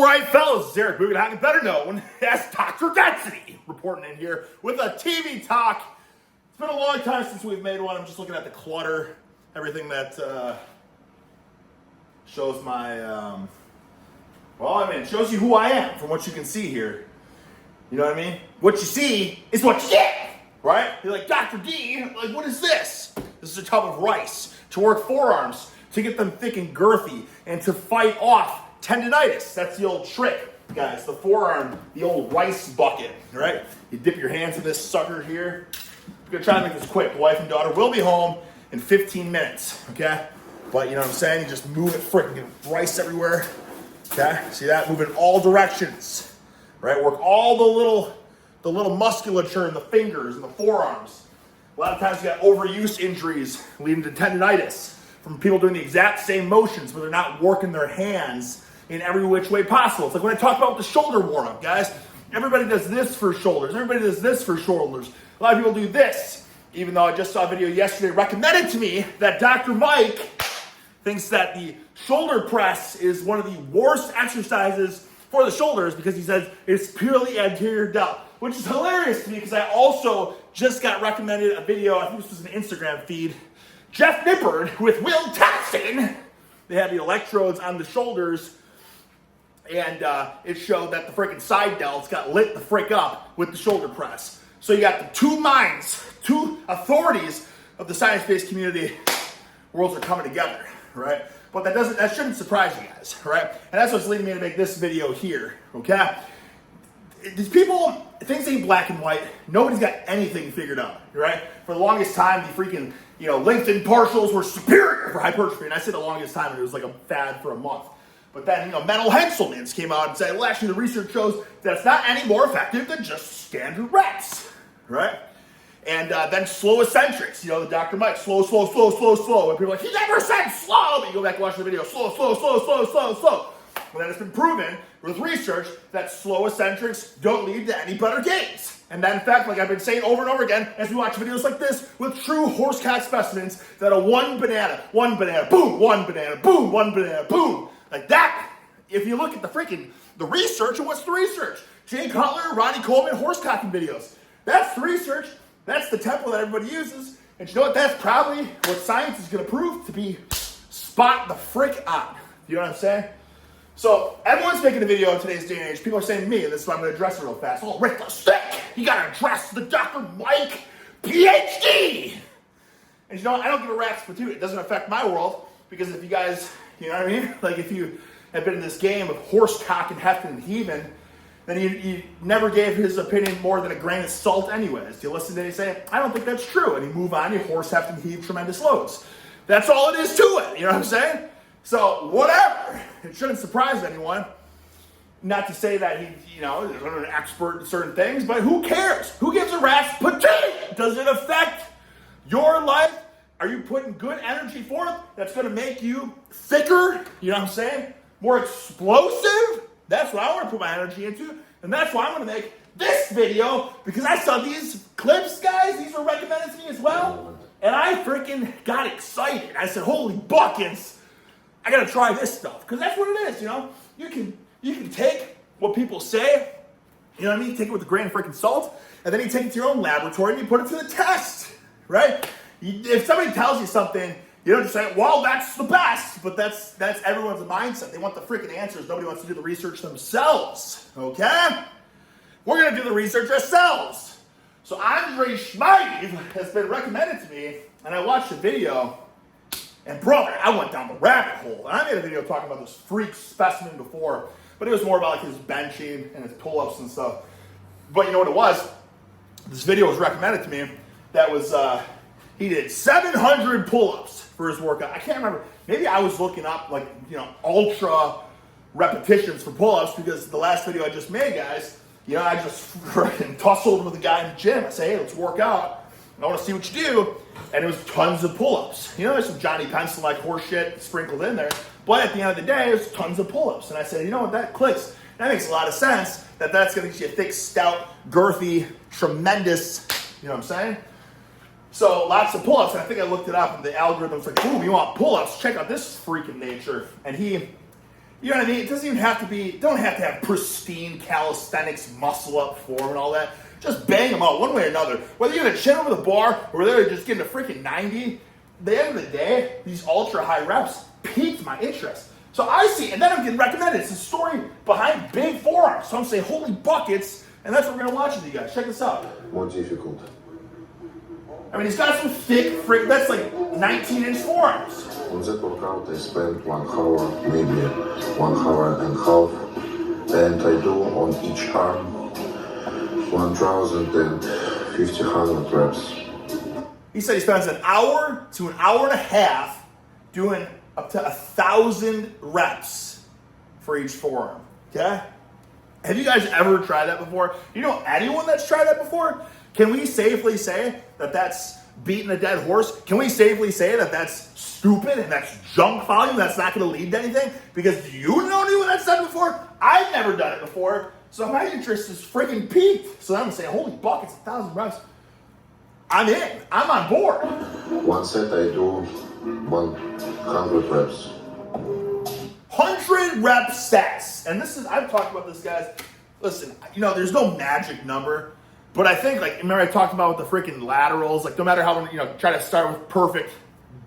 right, fellas, it's Eric Bugenhagen, better known as Dr. Density, reporting in here with a TV talk. It's been a long time since we've made one. I'm just looking at the clutter, everything that shows my, it shows you who I am from what you can see here. You know what I mean? What you see is what you get, right? You're like, Dr. D, like, what is this? This is a tub of rice to work forearms, to get them thick and girthy, and to fight off tendinitis. That's the old trick, guys. The forearm, the old rice bucket, right? You dip your hands in this sucker here. I'm gonna try to make this quick. The wife and daughter will be home in 15 minutes, okay? But you know what I'm saying? You just move it, freaking get rice everywhere, okay? See that? Move in all directions, right? Work all the little musculature in the fingers and the forearms. A lot of times you got overuse injuries leading to tendinitis from people doing the exact same motions, but they're not working their hands in every which way possible. It's like when I talk about the shoulder warm-up, guys. Everybody does this for shoulders. Everybody does this for shoulders. A lot of people do this, even though I just saw a video yesterday recommended to me that Dr. Mike thinks that the shoulder press is one of the worst exercises for the shoulders because he says it's purely anterior delt, which is hilarious to me because I also just got recommended a video, I think this was an Instagram feed, Jeff Nippard with Will Thompson. They had the electrodes on the shoulders, and it showed that the freaking side delts got lit the frick up with the shoulder press. So you got the two minds, two authorities of the science-based community. Worlds are coming together, right? But that shouldn't surprise you guys, right? And that's what's leading me to make this video here, okay? These people, things ain't black and white. Nobody's got anything figured out, right? For the longest time, the freaking, lengthened partials were superior for hypertrophy. And I said the longest time, and it was like a fad for a month. But then, Mental Henselmans came out and said, well, actually, the research shows that it's not any more effective than just standard reps, right? And then slow eccentrics, the Dr. Mike, slow. And people are like, he never said slow. But you go back and watch the video, slow. Well, then it's been proven with research that slow eccentrics don't lead to any better gains. And that, in fact, like I've been saying over and over again, as we watch videos like this with true horsecock specimens, that a one banana, boom, one banana, boom, one banana, boom. Like that, if you look at the research, and what's the research? Jay Cutler, Ronnie Coleman, horsecocking videos. That's the research. That's the template that everybody uses. And you know what? That's probably what science is going to prove to be spot the frick on. You know what I'm saying? So everyone's making a video in today's day and age. People are saying to me, and this is why I'm going to address it real fast. Oh, Rick the Stick, you got to address the Dr. Mike PhD. And I don't give a rat's patootie. It doesn't affect my world because if you guys, you know what I mean? Like if you have been in this game of horse cock and hefting and heaving, then he never gave his opinion more than a grain of salt anyways. You listen to him say, I don't think that's true. And you move on, you horse heft and heave tremendous loads. That's all it is to it. You know what I'm saying? So whatever. It shouldn't surprise anyone. Not to say that he's an expert in certain things, but who cares? Who gives a rat's patootie? Does it affect your life? Are you putting good energy forth that's going to make you thicker? You know what I'm saying? More explosive? That's what I want to put my energy into. And that's why I'm going to make this video, because I saw these clips, guys. These were recommended to me as well. And I freaking got excited. I said, holy buckets, I got to try this stuff. Because that's what it is, You can take what people say, you know what I mean? Take it with a grain of freaking salt. And then you take it to your own laboratory and you put it to the test, right? If somebody tells you something, you don't just say, well, that's the best. But that's everyone's mindset. They want the freaking answers. Nobody wants to do the research themselves, okay? We're going to do the research ourselves. So Andre Schmeiv has been recommended to me, and I watched the video, and brother, I went down the rabbit hole. And I made a video talking about this freak specimen before, but it was more about like his benching and his pull-ups and stuff. But you know what it was? This video was recommended to me that was, he did 700 pull-ups for his workout. I can't remember. Maybe I was looking up ultra repetitions for pull-ups because the last video I just made, guys, I just freaking tussled with a guy in the gym. I say, hey, let's work out. I want to see what you do. And it was tons of pull-ups. There's some Johnny Pencil-like horse shit sprinkled in there. But at the end of the day, it was tons of pull-ups. And I said, you know what, that clicks. That makes a lot of sense that's going to get you a thick, stout, girthy, tremendous, you know what I'm saying? So lots of pull-ups, and I think I looked it up, and the algorithm's like, ooh, you want pull-ups? Check out this freaking nature. And he You know what I mean? It doesn't even have to be, don't have to have pristine calisthenics, muscle up form and all that. Just bang them out one way or another. Whether you're going to chin over the bar or whether you're just getting a freaking 90, at the end of the day, these ultra high reps piqued my interest. So I see, and then I'm getting recommended. It's a story behind big forearms. So I'm saying, holy buckets, and that's what we're going to watch with you guys. Check this out. More difficult. I mean, he's got some thick, that's like 19-inch forearms. On that workout, I spent 1 hour, maybe 1 hour and a half, and I do on each arm 1,050 reps. He said he spends an hour to an hour and a half doing up to 1,000 reps for each forearm. Okay? Have you guys ever tried that before? You know anyone that's tried that before? Can we safely say that that's beating a dead horse? Can we safely say that that's stupid and that's junk volume that's not going to lead to anything? Because do you know anyone that's done it before? I've never done it before. So my interest is freaking peaked. So I'm saying, holy buckets, 1,000 reps. I'm in. I'm on board. One set I do 100 reps. 100 rep sets. And this is, I've talked about this, guys. Listen, you know, there's no magic number. But I think, like, remember I talked about with the freaking laterals, like, no matter how, you know, try to start with perfect,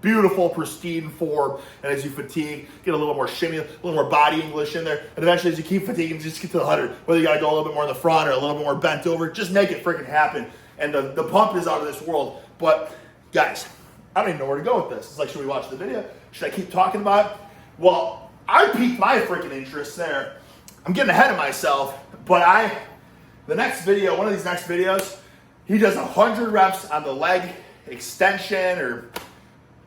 beautiful, pristine form, and as you fatigue, get a little more shimmy, a little more body English in there, and eventually as you keep fatiguing, just get to the 100, whether you gotta go a little bit more in the front or a little bit more bent over, just make it freaking happen. And the pump is out of this world. But, guys, I don't even know where to go with this. It's like, should we watch the video? Should I keep talking about it? Well, I piqued my freaking interest there. I'm getting ahead of myself, but the next video, one of these next videos, he does 100 reps on the leg extension, or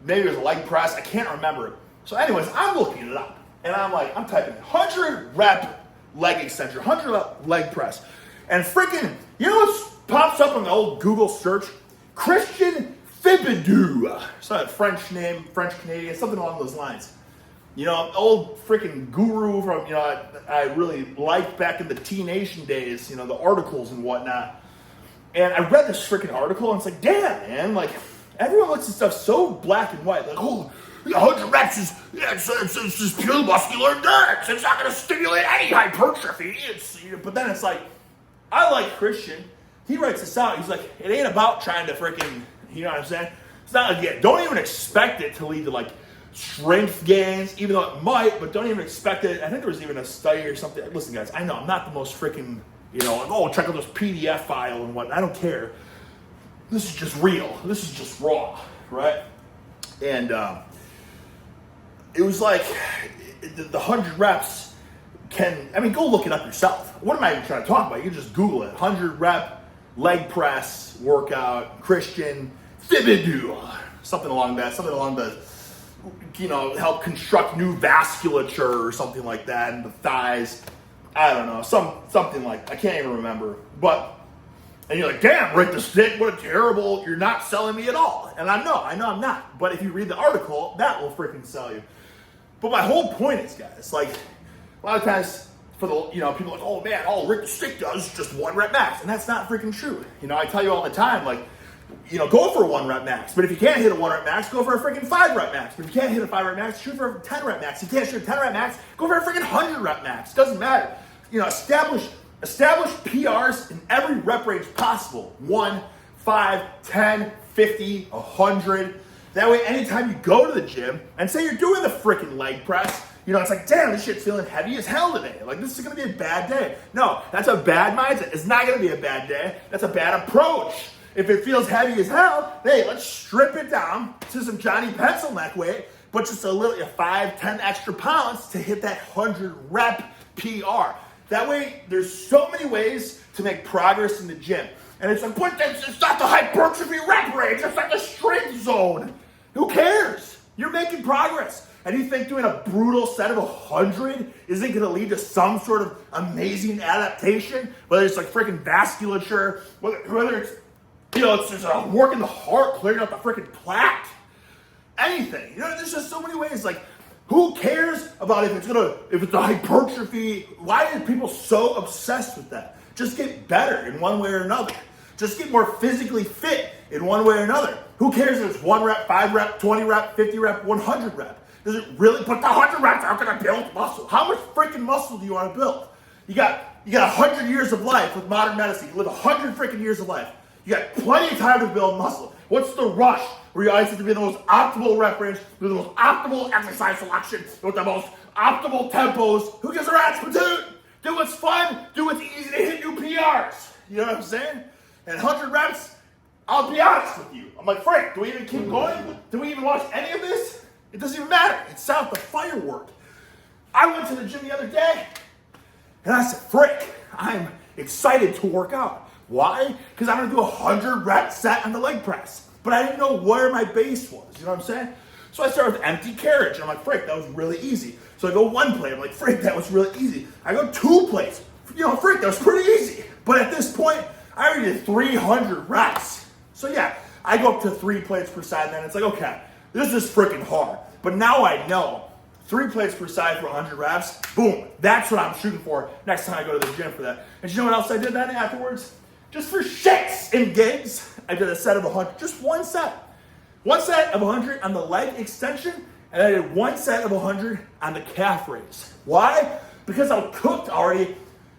maybe it was a leg press. I can't remember. So anyways, I'm looking it up. And I'm like, I'm typing 100 rep leg extension, 100 rep leg press. And freaking, you know what pops up on the old Google search? Christian Thibaudeau. It's not a French name, French Canadian, something along those lines. You know, old freaking guru from, you know, I really liked back in the T-Nation days, you know, the articles and whatnot. And I read this freaking article and it's like, damn, man, like, everyone looks at stuff so black and white. Like, oh, 100 reps is, it's just pure muscular endurance. It's not going to stimulate any hypertrophy. But then it's like, I like Christian. He writes this out. He's like, it ain't about trying to freaking, you know what I'm saying? It's not like, don't even expect it to lead to, like, strength gains, even though it might, but don't even expect it. I think there was even a study or something. Listen, guys, I know I'm not the most freaking, you know, like, oh, check out this PDF file and what. I don't care. This is just real. This is just raw, right? And it was like the 100 reps can, I mean, go look it up yourself. What am I even trying to talk about? You just Google it. 100 rep leg press workout, Christian Thibaudeau, something along the, you know, help construct new vasculature or something like that in the thighs. I don't know, something like, I can't even remember. But, and you're like, damn, Rick the Stick, what a terrible, you're not selling me at all. And I know I'm not. But if you read the article, that will freaking sell you. But my whole point is, guys, like, a lot of times for the, you know, people are like, oh man, all Rick the Stick does is just 1 rep max. And that's not freaking true. You know, I tell you all the time, like, you know, go for a 1 rep max. But if you can't hit a 1 rep max, go for a freaking 5 rep max. But if you can't hit a 5 rep max, shoot for a 10 rep max. If you can't shoot a 10 rep max, go for a freaking 100 rep max. Doesn't matter. You know, establish PRs in every rep range possible. 1, 5, 10, 50, 100. That way, anytime you go to the gym and say you're doing the freaking leg press, you know, it's like, damn, this shit's feeling heavy as hell today. Like, this is going to be a bad day. No, that's a bad mindset. It's not going to be a bad day. That's a bad approach. If it feels heavy as hell, hey, let's strip it down to some Johnny Pencil neck weight, but just a little, 5, 10 extra pounds to hit that 100 rep PR. That way, there's so many ways to make progress in the gym. And it's like, but it's not the hypertrophy rep range, it's like the strength zone. Who cares? You're making progress. And you think doing a brutal set of 100 isn't going to lead to some sort of amazing adaptation? Whether it's like freaking vasculature, whether it's, you know, it's just working the heart, clearing out the freaking plaque, anything. You know, there's just so many ways. Like, who cares about if it's a hypertrophy? Why are people so obsessed with that? Just get better in one way or another. Just get more physically fit in one way or another. Who cares if it's 1 rep, 5 rep, 20 rep, 50 rep, 100 rep? Does it really? But the 100 reps aren't gonna build muscle. How much freaking muscle do you want to build? You got 100 years of life with modern medicine. You live 100 freaking years of life. You got plenty of time to build muscle. What's the rush where you always have to be in the most optimal rep range, with the most optimal exercise selection, with the most optimal tempos? Who gives a rat's patoot? Do what's fun, do what's easy to hit new PRs. You know what I'm saying? And 100 reps, I'll be honest with you. I'm like, Frank, do we even keep going? Do we even watch any of this? It doesn't even matter. It's out the firework. I went to the gym the other day, and I said, Frank, I'm excited to work out. Why? Because I'm going to do a 100 rep set on the leg press. But I didn't know where my base was. You know what I'm saying? So I started with empty carriage. And I'm like, Frank, that was really easy. So I go 1 plate. I'm like, Frank, that was really easy. I go 2 plates. You know, Frank, that was pretty easy. But at this point, I already did 300 reps. So yeah, I go up to 3 plates per side. And then it's like, okay, this is freaking hard. But now I know 3 plates per side for 100 reps. Boom. That's what I'm shooting for next time I go to the gym for that. And you know what else I did then afterwards? Just for shits and gigs, I did a set of 100, just 1 set. 1 set of 100 on the leg extension, and I did 1 set of 100 on the calf raise. Why? Because I was cooked already,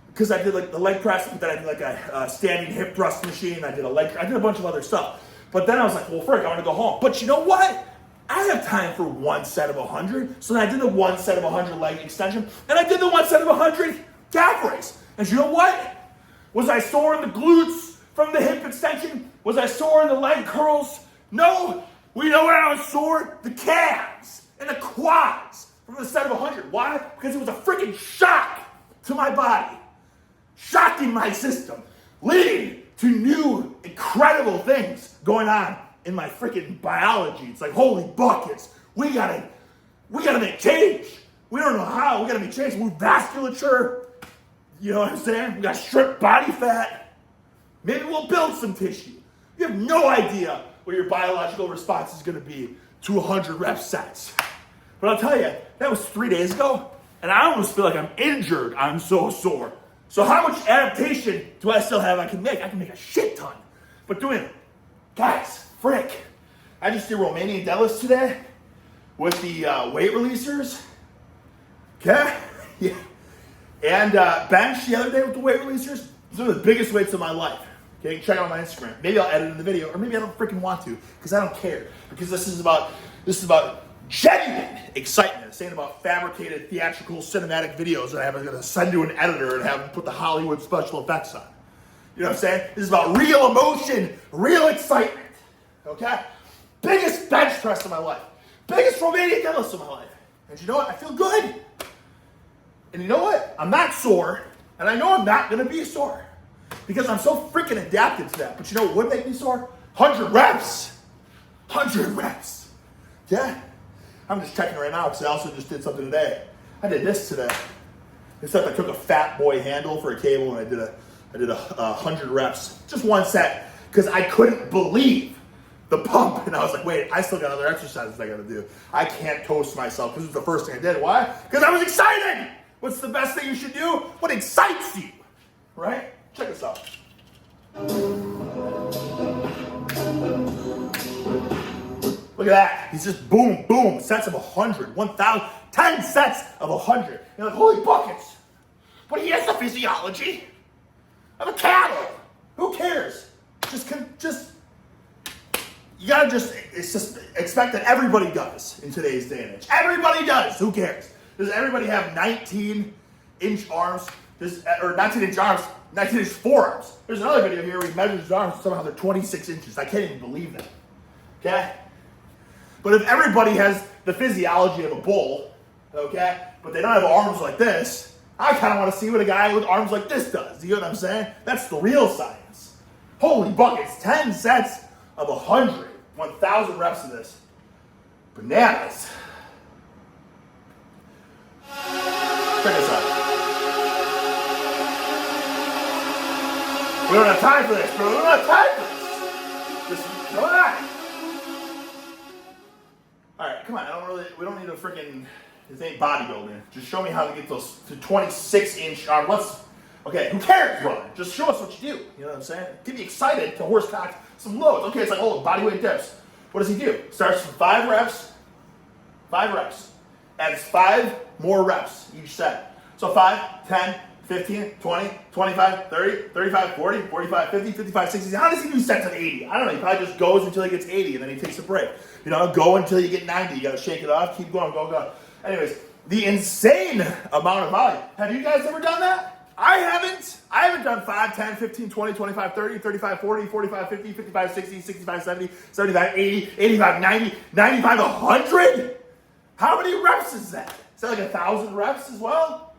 because I did like the leg press, but then I did like a standing hip thrust machine, I did a bunch of other stuff. But then I was like, well, frick, I want to go home. But you know what? I have time for 1 set of 100, so then I did the 1 set of 100 leg extension, and I did the 1 set of 100 calf raise. And you know what? Was I sore in the glutes from the hip extension? Was I sore in the leg curls? No. We know where I was sore? The calves and the quads from the set of 100. Why? Because it was a freaking shock to my body. Shocking my system. Leading to new, incredible things going on in my freaking biology. It's like, holy buckets. We gotta make change. We don't know how. We gotta make change. Move vasculature. You know what I'm saying? We got stripped body fat. Maybe we'll build some tissue. You have no idea what your biological response is going to be to 100 rep sets. But I'll tell you, that was 3 days ago, and I almost feel like I'm injured. I'm so sore. So how much adaptation do I still have I can make? I can make a shit ton. But doing, guys, frick. I just did Romanian deadlifts today with the weight releasers. Okay? Yeah. And bench the other day with the weight releasers. These are the biggest weights of my life. Okay, check out my Instagram. Maybe I'll edit in the video, or maybe I don't freaking want to, because I don't care. Because this is about genuine excitement. This ain't about fabricated, theatrical, cinematic videos that I'm gonna send to an editor and have them put the Hollywood special effects on. You know what I'm saying? This is about real emotion, real excitement. Okay? Biggest bench press of my life. Biggest Romanian deadlifts of my life. And you know what? I feel good. And you know what? I'm not sore, and I know I'm not going to be sore because I'm so freaking adapted to that. But you know what would make me sore? 100 reps. 100 reps. Yeah? I'm just checking right now because I also just did something today. I did this today. Except I took a fat boy handle for a cable and I did a 100 reps. Just 1 set because I couldn't believe the pump. And I was like, wait, I still got other exercises I got to do. I can't toast myself because it was the first thing I did. Why? Because I was excited. What's the best thing you should do? What excites you, right? Check this out. Look at that. He's just boom, boom, sets of 100, 1,000, 10 sets of 100. You're like, holy buckets. But he has the physiology of a cattle. Who cares? You gotta just expect that everybody does in today's day and age. Everybody does. Who cares? Does everybody have 19-inch arms? Or 19-inch arms, 19-inch forearms. There's another video here where he measures his arms, somehow they're 26 inches. I can't even believe that. Okay? But if everybody has the physiology of a bull, okay, but they don't have arms like this, I kind of want to see what a guy with arms like this does. You know what I'm saying? That's the real science. Holy buckets, 10 sets of 100, 1,000 reps of this. Bananas. Check this out. We don't have time for this, bro. We don't have time for this. Just come on. Alright, come on. We don't need a freaking, this ain't bodybuilding. Just show me how to get those to 26-inch arms. Okay, who cares, bro? Just show us what you do. You know what I'm saying? Get me excited to horsecock some loads. Okay, it's like, oh, bodyweight dips. What does he do? Starts from 5 reps. 5 reps. adds 5 more reps each set. So 5, 10, 15, 20, 25, 30, 35, 40, 45, 50, 55, 60. How does he do sets of 80? I don't know. He probably just goes until he gets 80 and then he takes a break. You know, go until you get 90. You got to shake it off, keep going, go. Anyways, the insane amount of volume. Have you guys ever done that? I haven't. I haven't done 5, 10, 15, 20, 25, 30, 35, 40, 45, 50, 55, 60, 65, 70, 75, 80, 85, 90, 95, 100? How many reps is that? Is that like 1,000 reps as well?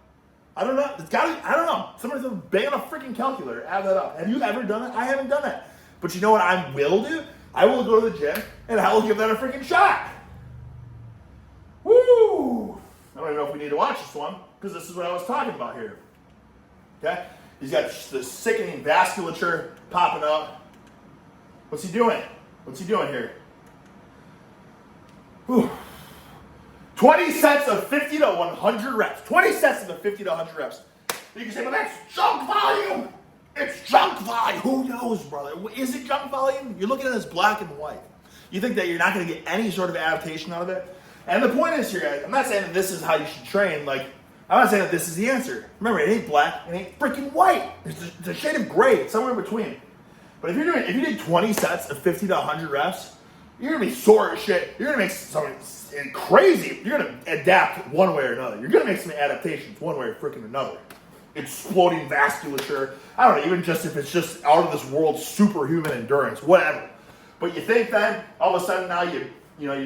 I don't know. It's gotta, I don't know. Somebody's bang on a freaking calculator. Add that up. Have you ever done it? I haven't done it. But you know what I will do? I will go to the gym and I will give that a freaking shot. Woo! I don't even know if we need to watch this one because this is what I was talking about here. Okay? He's got the sickening vasculature popping up. What's he doing? What's he doing here? Whew. 20 sets of 50 to 100 reps. 20 sets of the 50 to 100 reps. You can say, well, that's junk volume. It's junk volume. Who knows, brother? Is it junk volume? You're looking at this black and white. You think that you're not going to get any sort of adaptation out of it? And the point is here, guys, I'm not saying that this is how you should train. Like, I'm not saying that this is the answer. Remember, it ain't black, it ain't freaking white. It's a shade of gray. It's somewhere in between. But if you did 20 sets of 50 to 100 reps, you're gonna be sore as shit. You're gonna make something crazy. You're gonna adapt one way or another. You're gonna make some adaptations one way or freaking another. Exploding vasculature. I don't know, even just if it's just out of this world superhuman endurance, whatever. But you think then all of a sudden now you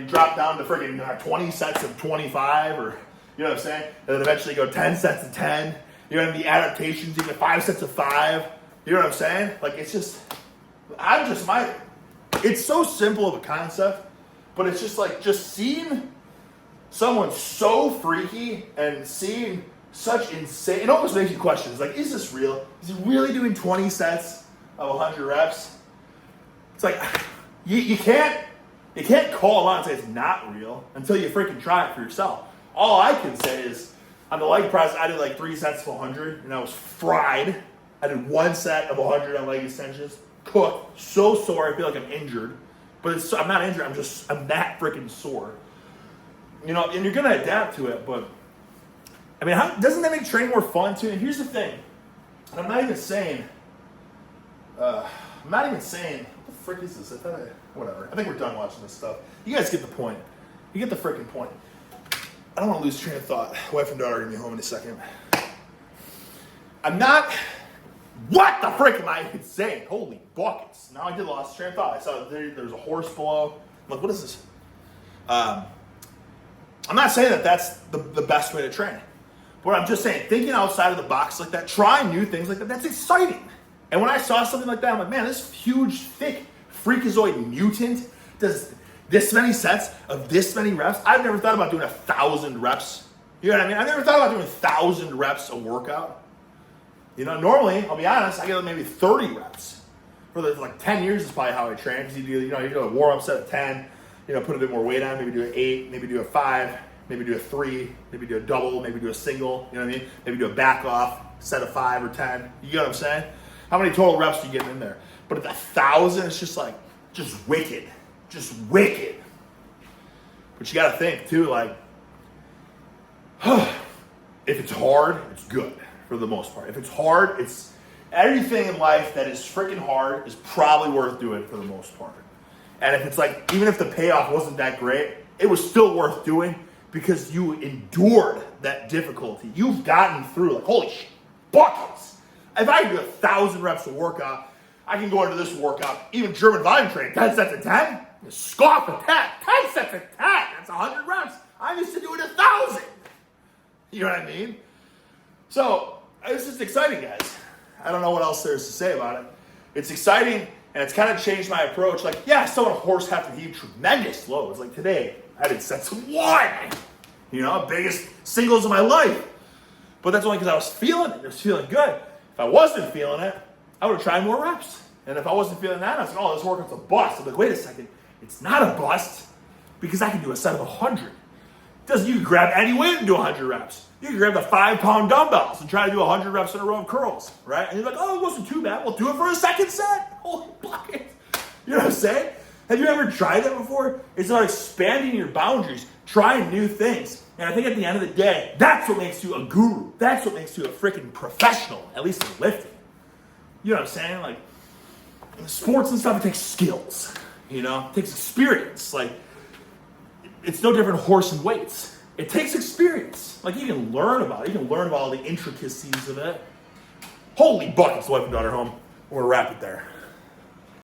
drop down to freaking 20 sets of 25, or you know what I'm saying? And then eventually go 10 sets of 10. You're gonna be adaptations, you get 5 sets of 5. You know what I'm saying? Like it's so simple of a concept, but it's just like seeing someone so freaky and seeing such insane, it almost makes you question. It's like, is this real? Is he really doing 20 sets of 100 reps? It's like, you can't call him out and say it's not real until you freaking try it for yourself. All I can say is, on the leg press, I did like 3 sets of 100, and I was fried. I did 1 set of 100 on leg extensions. Cooked, so sore, I feel like I'm injured. But I'm not injured, I'm that freaking sore. You know, and you're gonna adapt to it, but I mean, doesn't that make training more fun too? And here's the thing, and I'm not even saying, what the frick is this? Whatever. I think we're done watching this stuff. You guys get the point. You get the freaking point. I don't want to lose train of thought. Wife and daughter are gonna be home in a second. What the frick am I even saying? Holy buckets. Now I did lost train of thought. I saw there's a horse below. I'm like, what is this? I'm not saying that that's the best way to train. But I'm just saying, thinking outside of the box like that, trying new things like that, that's exciting. And when I saw something like that, I'm like, man, this huge, thick, freakazoid mutant does this many sets of this many reps. I've never thought about doing 1,000 reps. You know what I mean? I've never thought about doing 1,000 reps a workout. You know, normally, I'll be honest, I get maybe 30 reps. For like 10 years is probably how I train. Because you do a warm-up set of 10, put a bit more weight on, maybe do an 8, maybe do a 5, maybe do a 3, maybe do a double, maybe do a single, you know what I mean? Maybe do a back off set of 5 or 10. You know what I'm saying? How many total reps do you get in there? But at 1,000, it's just wicked. Just wicked. But you got to think too, like, if it's hard, it's good. For the most part. If it's hard, it's everything in life that is freaking hard is probably worth doing for the most part. And if it's like, even if the payoff wasn't that great, it was still worth doing because you endured that difficulty. You've gotten through, like, holy shit, buckets. If I do 1,000 reps of workout, I can go into this workout, even German volume training, 10 sets of 10, scoff at that. 10 sets of 10, that's 100 reps. I'm used to doing 1,000. You know what I mean? So, it's just exciting, guys. I don't know what else there is to say about it. It's exciting, and it's kind of changed my approach. Like, yeah, I still want a horse have to heave tremendous loads. Like today, I did sets of 1. Biggest singles of my life. But that's only because I was feeling it. It was feeling good. If I wasn't feeling it, I would have tried more reps. And if I wasn't feeling that, I was like, oh, this workout's a bust. I'm like, wait a second. It's not a bust because I can do a set of 100. You can grab any weight and do 100 reps. You can grab the 5-pound dumbbells and try to do 100 reps in a row of curls, right? And you're like, oh, it wasn't too bad. We'll do it for a second set. Holy buckets. You know what I'm saying? Have you ever tried that before? It's about expanding your boundaries, trying new things. And I think at the end of the day, that's what makes you a guru. That's what makes you a freaking professional, at least in lifting. You know what I'm saying? Like, in sports and stuff, it takes skills. You know, it takes experience. Like, it's no different horse and weights. It takes experience. Like, you can learn about it. You can learn about all the intricacies of it. Holy buckets, wife and daughter home. We're gonna wrap it there.